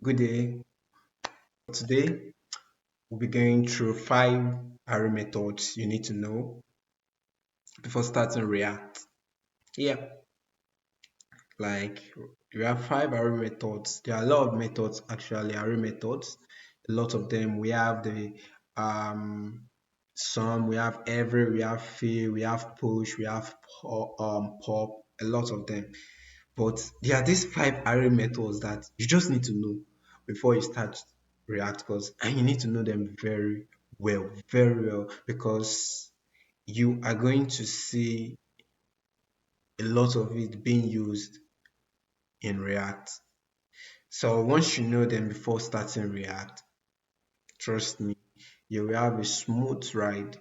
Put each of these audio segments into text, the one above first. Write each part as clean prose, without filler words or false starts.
Good day. Today we'll be going through five array methods you need to know before starting React. Yeah, like we have five array methods. There are a lot of methods actually, array methods. A lot of them. We have the um some, we have every, we have fill, we have push, we have pop, a lot of them. But there are these five array methods that you just need to know before you start React course, and you need to know them very well, because you are going to see a lot of it being used in React. So once you know them before starting React, trust me, you will have a smooth ride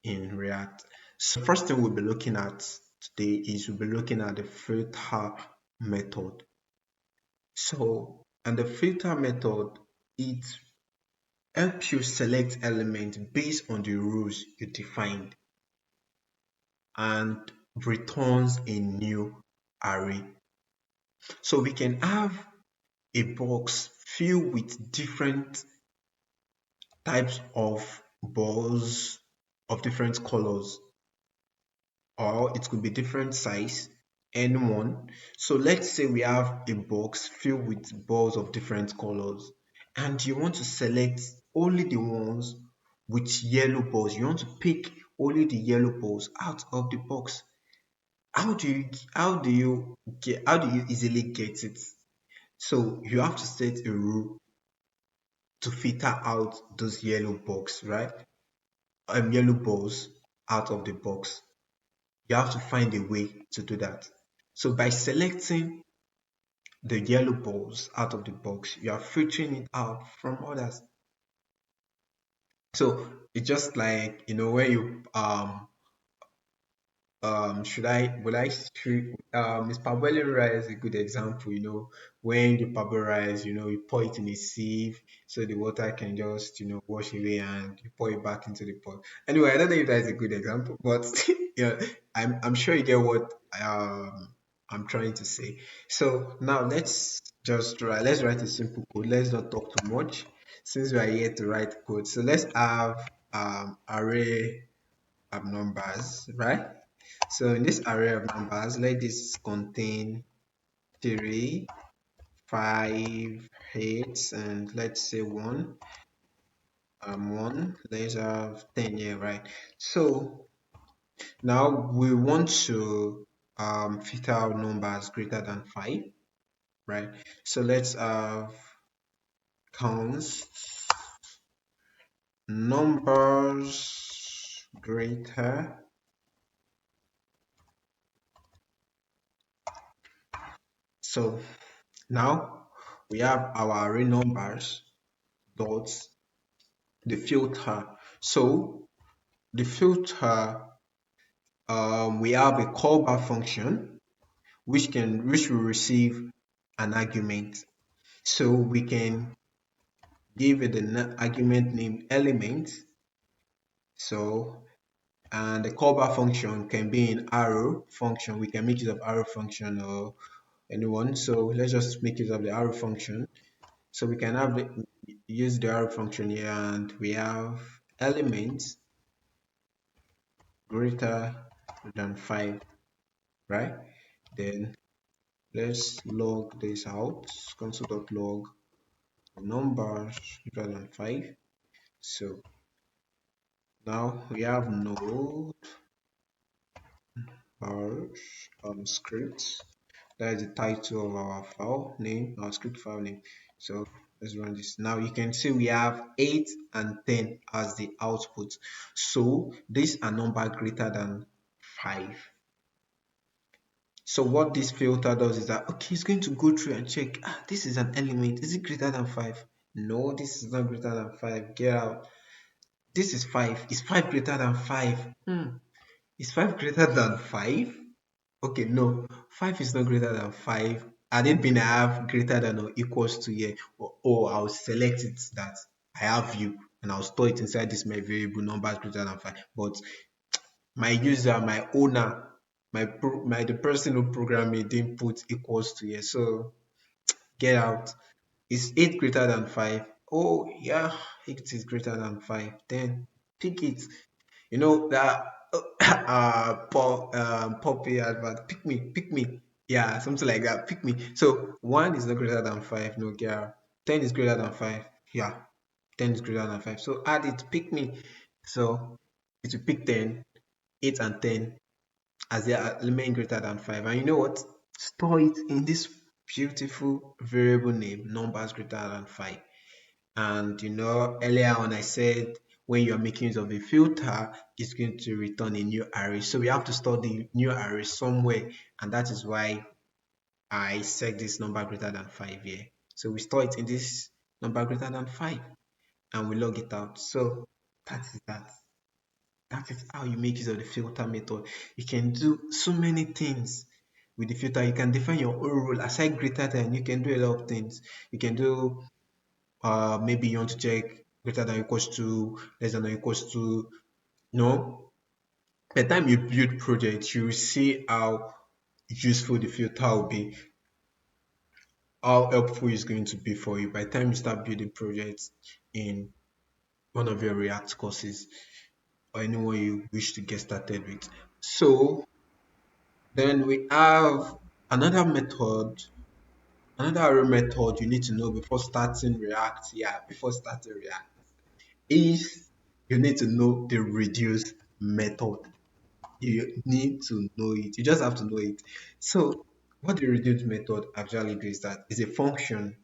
in React. So first thing we'll be looking at today is we'll be looking at the filter method. So, and the filter method, it helps you select elements based on the rules you defined and returns a new array. So we can have a box filled with different types of balls of different colors, or it could be different size, n1. So let's say we have a box filled with balls of different colors, and you want to select only the ones with yellow balls. You want to pick only the yellow balls out of the box. How do you easily get it? So you have to set a rule to filter out those yellow box, right? Yellow balls out of the box. You have to find a way to do that. So by selecting the yellow balls out of the box, you are filtering it out from others. So it's just like, when you should I will I should is parboiling rice a good example? When you parboil rice, you pour it in a sieve so the water can just wash away, and you pour it back into the pot. Anyway, I don't know if that is a good example, but I'm sure you get what I'm trying to say. So now let's write a simple code. Let's not talk too much since we are here to write code. So let's have array of numbers, right? So in this array of numbers, let this contain 3, 5, 8, and let's say 1. 1. Let's have 10 here, right? So now we want to filter out numbers greater than 5, right? So let's have counts numbers greater. So now we have our array numbers dot the filter. So the filter, we have a callback function which will receive an argument. So we can give it an argument named element. So, and the callback function can be an arrow function. We can make use of arrow function or anyone. So let's just make use of the arrow function. So we can use the arrow function here, and we have elements greater than 5, right? Then let's log this out. Console.log numbers greater than 5. So now we have node script. That is the title of our file name, our script file name. So let's run this. Now you can see we have 8 and 10 as the output. So these are number greater than 5. So what this filter does is that, okay, it's going to go through and check, this is an element, is it greater than 5? No, this is not greater than 5. Get out. This is 5. Is 5 greater than 5? Is 5 greater than 5? Okay, no, 5 is not greater than 5. Had it been I have greater than or equals to here, or I'll select it that I have view, and I'll store it inside this my variable numbers greater than 5. But my user, my owner, the person who programmed me didn't put equals to here. So Get out. Is 8 greater than 5? Oh, yeah, 8 is greater than 5. Then pick it. You know that Poppy advert, pick me. Yeah, something like that. Pick me. So 1 is not greater than 5, no girl. 10 is greater than 5. Yeah, 10 is greater than 5. So add it, pick me. So it will pick 10, 8 and 10 as their element greater than 5. And you know what? Store it in this beautiful variable name, numbers greater than 5. And earlier on I said when you're making use of a filter, it's going to return a new array. So we have to store the new array somewhere, and that is why I set this number greater than 5 here. So we store it in this number greater than 5 and we log it out. So that is that. That is how you make use of the filter method. You can do so many things with the filter. You can define your own rule. Aside greater than, you can do a lot of things. You can do maybe you want to check greater than or equals to, less than or equals to. No, by the time you build project, you will see how useful the filter will be, how helpful it's going to be for you by the time you start building projects in one of your React courses or anyone you wish to get started with. So then we have another method, another array method you need to know before starting React. Yeah, before starting React is you need to know the reduce method. You need to know it. You just have to know it. So what the reduce method actually do is that it's a function,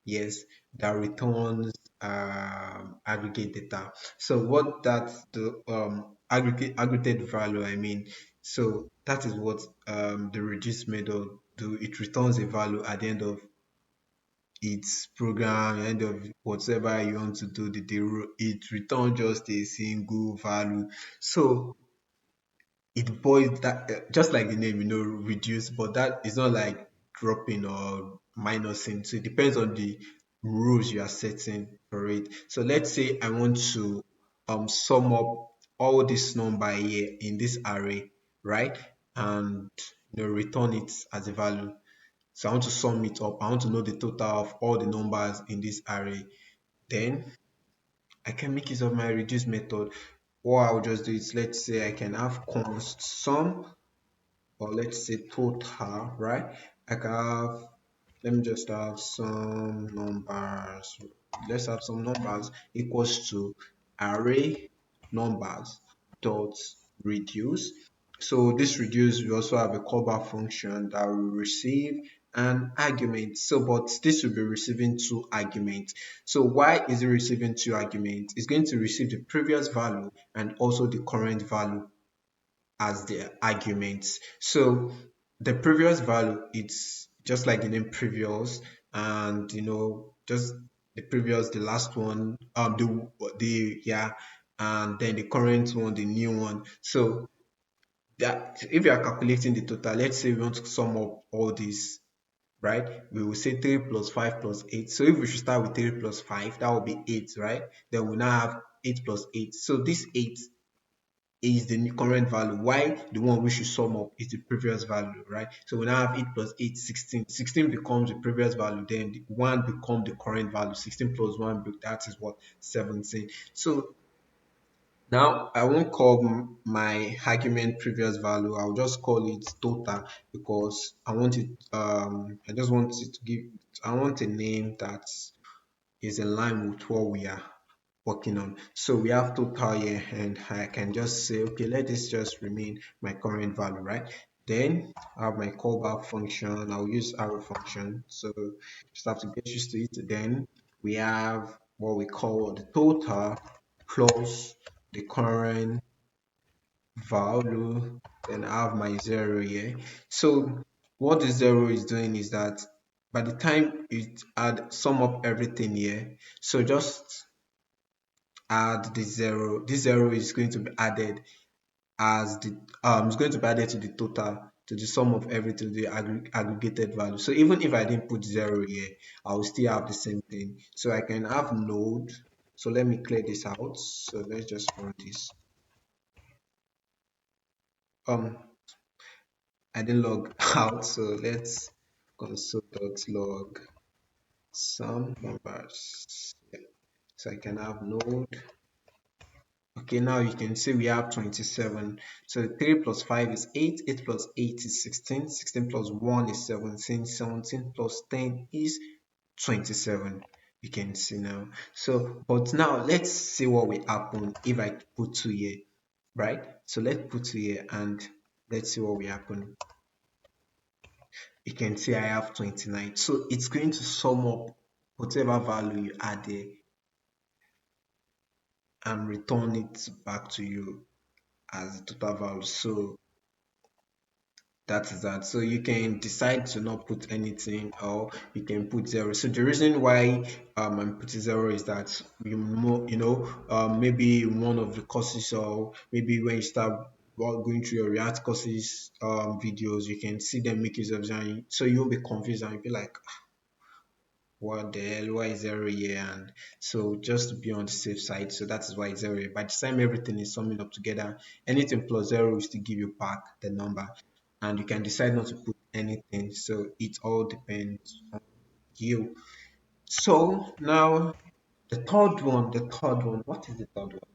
yes, that returns aggregate data. So what that the aggregate value, I mean, so that is what the reduce method do. It returns a value at the end of its program, end of whatever you want to do, it returns just a single value. So it boils that, just like the name, reduce, but that is not like dropping or minusing. So it depends on the rules you are setting for it. So let's say I want to sum up all this number here in this array, right? And return it as a value. So I want to sum it up. I want to know the total of all the numbers in this array. Then I can make use of my reduce method. What I'll just do is, let's say I can have const sum, or let's say total, right? I can have, let me just have some numbers. Let's have some numbers equals to array numbers dot reduce. So this reduce, we also have a callback function that will receive an argument. So but this will be receiving two arguments. So why is it receiving two arguments? It's going to receive the previous value and also the current value as the arguments. So the previous value, it's just like the name previous, and just the previous, the last one, the yeah, and then the current one, the new one. So that if you are calculating the total, let's say we want to sum up all these, right? We will say 3 plus 5 plus 8. So if we should start with 3 plus 5, that will be 8, right? Then we now have 8 plus 8. So this 8 is the current value. Why the one we should sum up is the previous value, right? So we now have 8 plus 8, 16. 16 becomes the previous value, then the 1 becomes the current value. 16 plus 1, that is what? 17. So now I won't call my argument previous value. I'll just call it total because I want it, I just want it to give, I want a name that is in line with what we are working on. So we have total here, and I can just say, okay, let this just remain my current value, right? Then I have my callback function. I'll use arrow function. So just have to get used to it. Then we have what we call the total plus the current value. Then I have my zero here. So what the zero is doing is that by the time it add sum up everything here, so just add the zero. This zero is going to be added as the it's going to be added to the total, to the sum of everything, the aggregated value. So even if I didn't put zero here, I will still have the same thing. So I can have node. So let me clear this out. So let's just run this. I didn't log out, so let's console.log some numbers. Yeah. So I can have node. Okay, now you can see we have 27. So 3 plus 5 is 8, 8 plus 8 is 16, 16 plus 1 is 17, 17 plus 10 is 27. You can see now. So, but now let's see what will happen if I put 2 here, right? So let's put 2 here and let's see what will happen. You can see I have 29. So it's going to sum up whatever value you add there and return it back to you as the total value. So that is that. So you can decide to not put anything or you can put zero. So the reason why I'm putting zero is that maybe one of the courses or maybe when you start going through your React courses videos, you can see them make use of zero. So you'll be confused and you'll be like, what the hell, why is zero here? And so just to be on the safe side, so that is why it's zero here. By the time everything is summing up together, anything plus zero is to give you back the number, and you can decide not to put anything. So it all depends on you. So now the third one, what is the third one?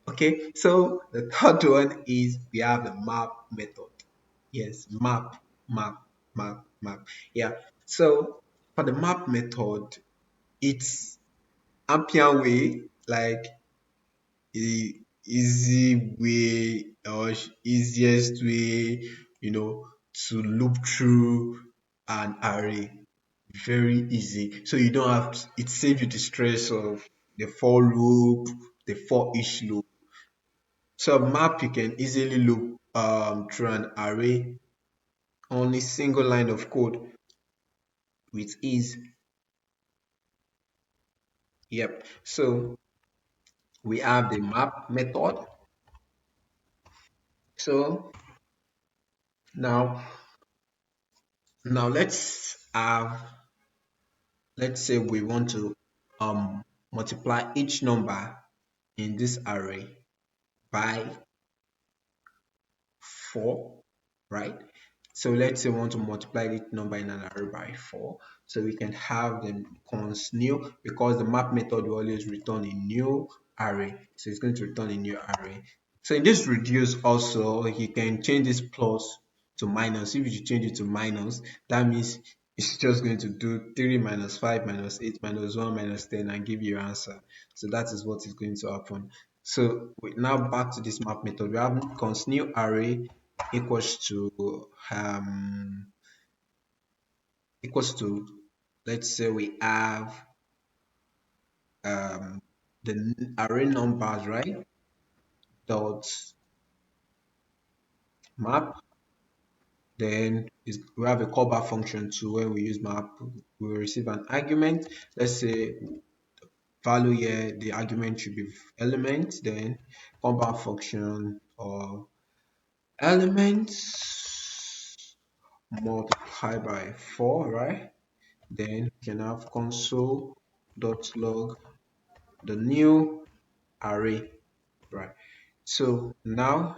Okay, so the third one is we have the map method. Yes, map. Yeah. So for the map method, it's Appian way, like the easy way or easiest way, to loop through an array. Very easy. So you don't have to, it saves you the stress of the for loop, the for each loop. So a map you can easily loop through an array on a single line of code with ease. Yep. So we have the map method. So now let's say we want to multiply each number in this array by 4, right? So let's say we want to multiply each number in an array by 4. So we can have the cons new, because the map method will always return a new array. So it's going to return a new array. So in this reduce also, you can change this plus to minus. If you change it to minus, that means it's just going to do 3 minus 5 minus 8 minus 1 minus 10 and give you your answer. So that is what is going to happen. So now back to this map method. We have const new array equals to equals to, let's say we have the array numbers, right? Dot map. Then we have a callback function too. When we use map, we will receive an argument. Let's say value here, the argument should be element, then callback function or elements multiply by 4, right? Then we can have console.log the new array, right? So now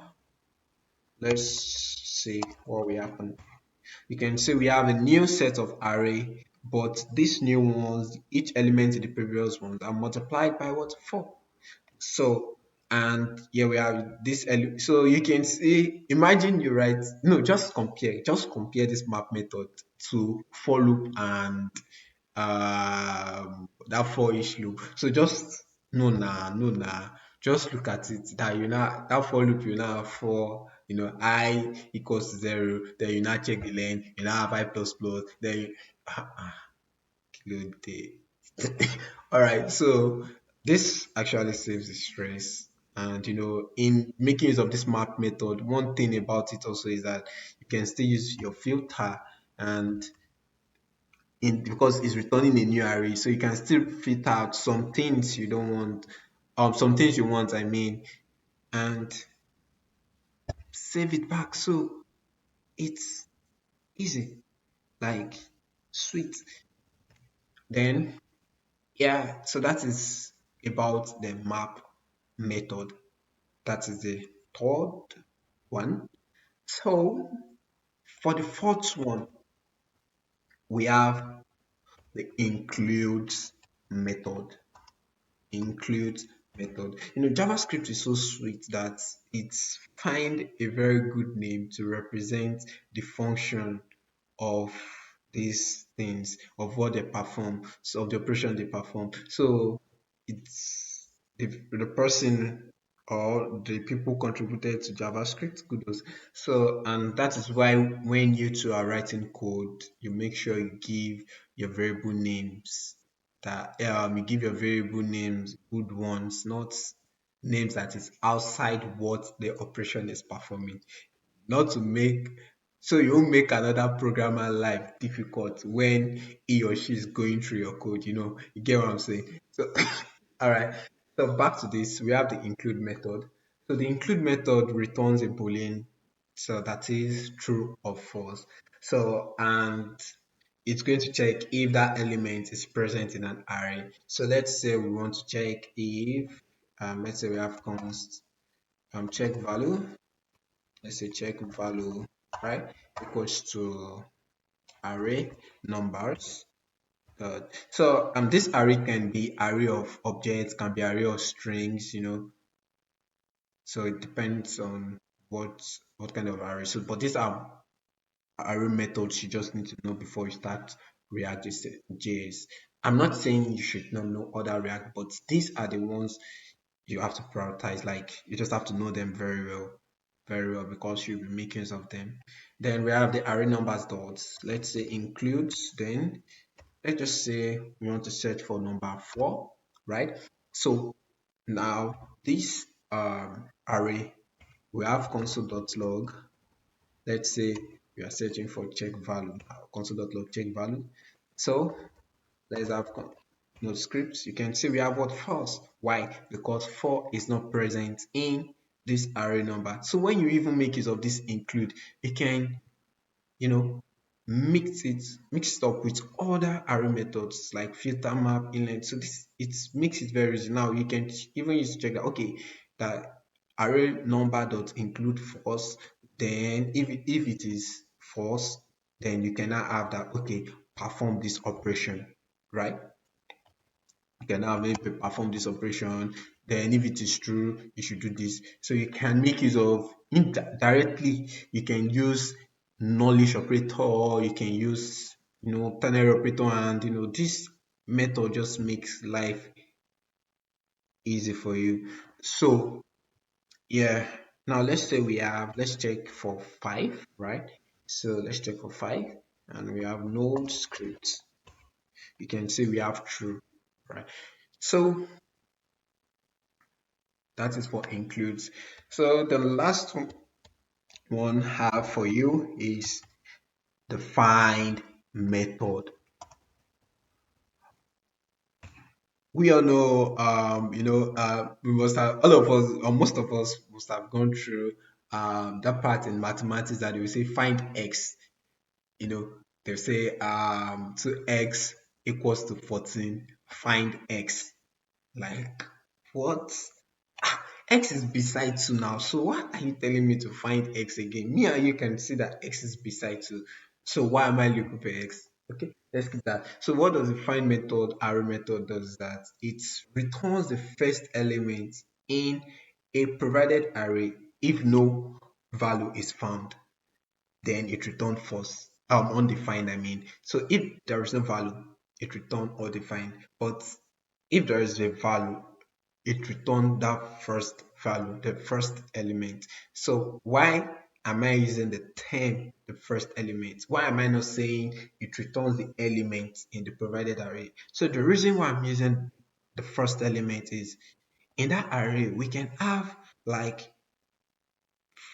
let's see what will happen. You can see we have a new set of array, but these new ones, each element in the previous ones are multiplied by what? 4. So, and here we have this. So you can see, imagine you write, no, just compare this map method to for loop and that for each loop. So just no, just look at it that you now that for loop you now have for I equals to 0, then you now check the length, you now have I plus plus, then you load the all right. So this actually saves the stress. And in making use of this map method, one thing about it also is that you can still use your filter, and because it's returning a new array, so you can still filter out some things you don't want, some things you want, I mean, and save it back. So it's easy, like sweet. Then yeah, so that is about the map method. That is the third one. So for the fourth one, we have the includes method. Includes method. JavaScript is so sweet that it's find a very good name to represent the function of these things, of what they perform, so of the operation they perform. So it's the person or the people contributed to JavaScript, kudos. So, and that is why when you two are writing code, you make sure you give your variable names, that you give your variable names good ones, not names that is outside what the operation is performing, not to make, so you won't make another programmer life difficult when he or she is going through your code. You get what I'm saying? So all right, so back to this, we have the include method. So the include method returns a boolean, so that is true or false. So, and it's going to check if that element is present in an array. So let's say we want to check if let's say we have const check value. Let's say check value, right, equals to array numbers. So this array can be array of objects, can be array of strings, so it depends on what kind of array. So but these are array methods you just need to know before you start React JS. I'm not saying you should not know other React, but these are the ones you have to prioritize. Like, you just have to know them very well, because you'll be making use of them. Then we have the array numbers dots. Let's say includes. Then let's just say we want to search for number 4, right? So now this array, we have console.log. Let's say we are searching for check value, console.log check value. So let's have node scripts. You can see we have what, false. Why? Because 4 is not present in this array number. So when you even make use of this include, it can, you know, mix it up with other array methods like filter, map, inlet. So this, it makes it very easy. Now you can even use to check that, okay, that array number dot include false. Then if it is false, then you cannot have that, okay, perform this operation, right? You can now maybe perform this operation. Then if it is true, you should do this. So you can make use of indirectly. You can use knowledge operator. You can use ternary operator, and this method just makes life easy for you. So yeah. Now let's check for 5, right? So let's check for 5, and we have node script. You can see we have true, right? So that is what includes. So the last one have for you is the find method. We all know, we must have, all of us, or most of us must have gone through that part in mathematics that they will say find x. You know, they'll say 2x equals to 14, find x. Like, what? X is beside 2 now. So why are you telling me to find x again? Me and you can see that x is beside 2. So why am I looking for x? Okay, let's keep that. So what does the find method, array method, does that? It returns the first element in a provided array if no value is found. Then it returns false, undefined, I mean. So if there is no value, it returns undefined. But if there is a value, it returns that first value, the first element. So why am I using the term the first element? Why am I not saying it returns the element in the provided array? So the reason why I'm using the first element is, in that array we can have like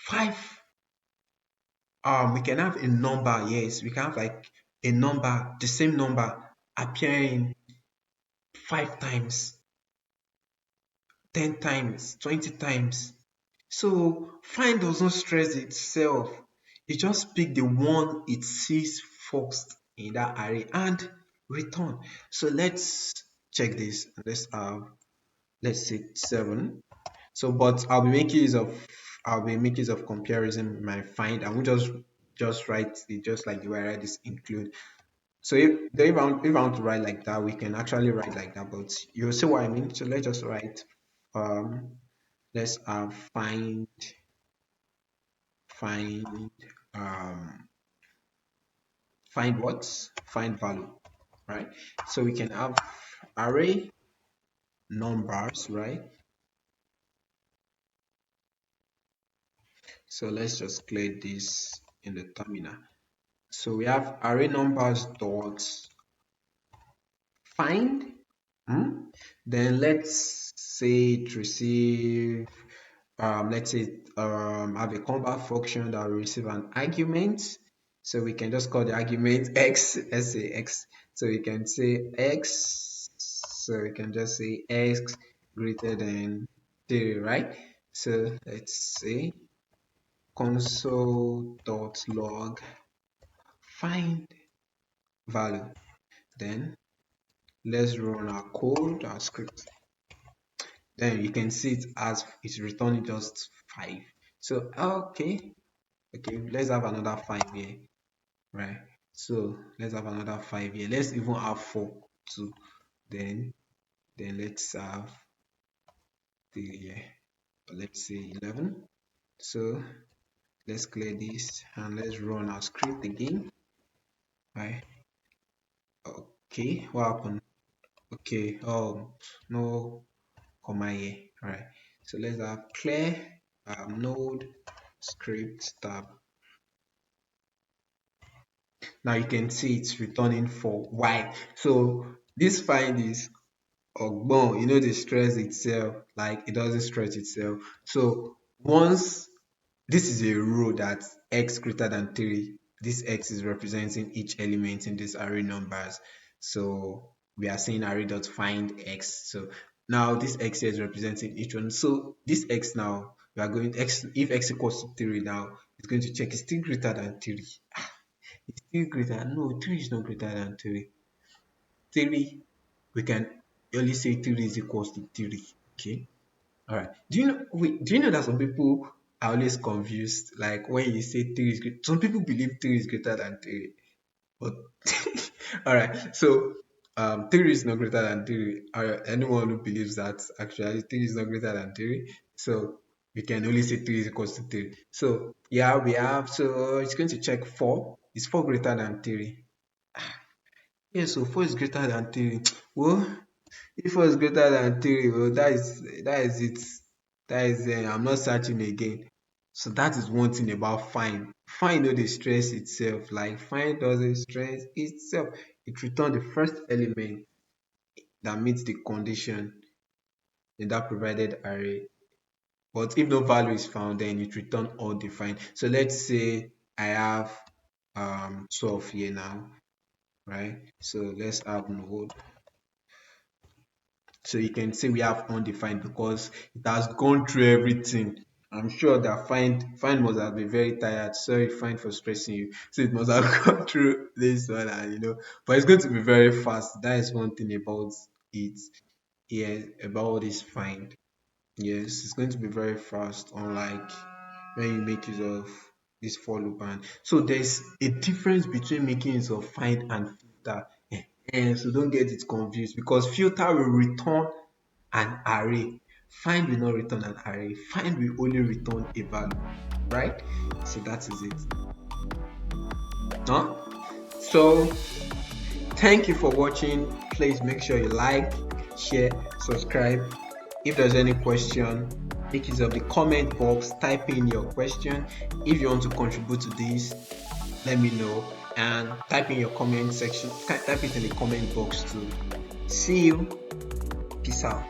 5, we can have a number, yes, we can have like a number, the same number appearing 5 times, 10 times, 20 times. So find does not stress itself. It just pick the one it sees first in that array and return. So let's check this. Let's say 7. So but I'll be making use of comparison in my find. I won't just write it just like the way I write this include. So if I want to write like that, we can actually write like that, but you'll see what I mean. So let's just write, um let's find um find value, right? So we can have array numbers, right? So let's just clear this in the terminal. So we have array numbers dot find. Then let's say it receive, let's say have a combat function that will receive an argument. So we can just call the argument x. Let's say x. So we can say x. So we can just say x greater than 3, right? So let's say console.log find value. Then let's run our code, our script. Then you can see it as it's returning just 5. So okay, let's have another 5 here, right? So let's have another 5 here. Let's even have 4 too. Then let's have 3 here. Let's say 11. So let's clear this and let's run our script again, right? Okay, what happened? Okay, no comma here, right? So let's have clear node script tab. Now you can see it's returning for y. So this find is ogbon, the stress itself, like it doesn't stretch itself. So once this is a row that x greater than 3, this x is representing each element in this array numbers. So we are saying array dot find x. So now this x here is representing each one. So this x now, we are going x, if x equals to 3 now, it's going to check it's still greater than 3. It's still greater. No, 3 is not greater than 3. 3, we can only say 3 is equals to 3. Okay. All right. Do you know that some people are always confused? Like when you say 3 is great, some people believe 3 is greater than 3. But all right. So 3 is not greater than 3. Anyone who believes that actually 3 is not greater than 3. So we can only say 3 is equals to 3. So yeah, we have, so it's going to check 4. Is 4 greater than 3? Yeah, so 4 is greater than 3. Well, if 4 is greater than 3, well, that is it. That is, I'm not searching again. So that is one thing about find. Find no dey stress itself. Like find doesn't stress itself. It returns the first element that meets the condition in that provided array. But if no value is found, then it returns undefined. So let's say I have 12 here now, right? So let's have node. So you can say we have undefined because it has gone through everything. I'm sure that find must have been very tired. Sorry, find for stressing you. So it must have gone through this one, and but it's going to be very fast. That is one thing about it. Yeah, about this find. Yes, it's going to be very fast, unlike when you make use of this for loop. And so there's a difference between making use of find and filter. And so don't get it confused, because filter will return an array. Find will not return an array. Find will only return a value, right? So that is it. Huh? So thank you for watching. Please make sure you like, share, subscribe. If there's any question, make use of the comment box, type in your question. If you want to contribute to this, let me know, and type in your comment section, type it in the comment box too. See you. Peace out.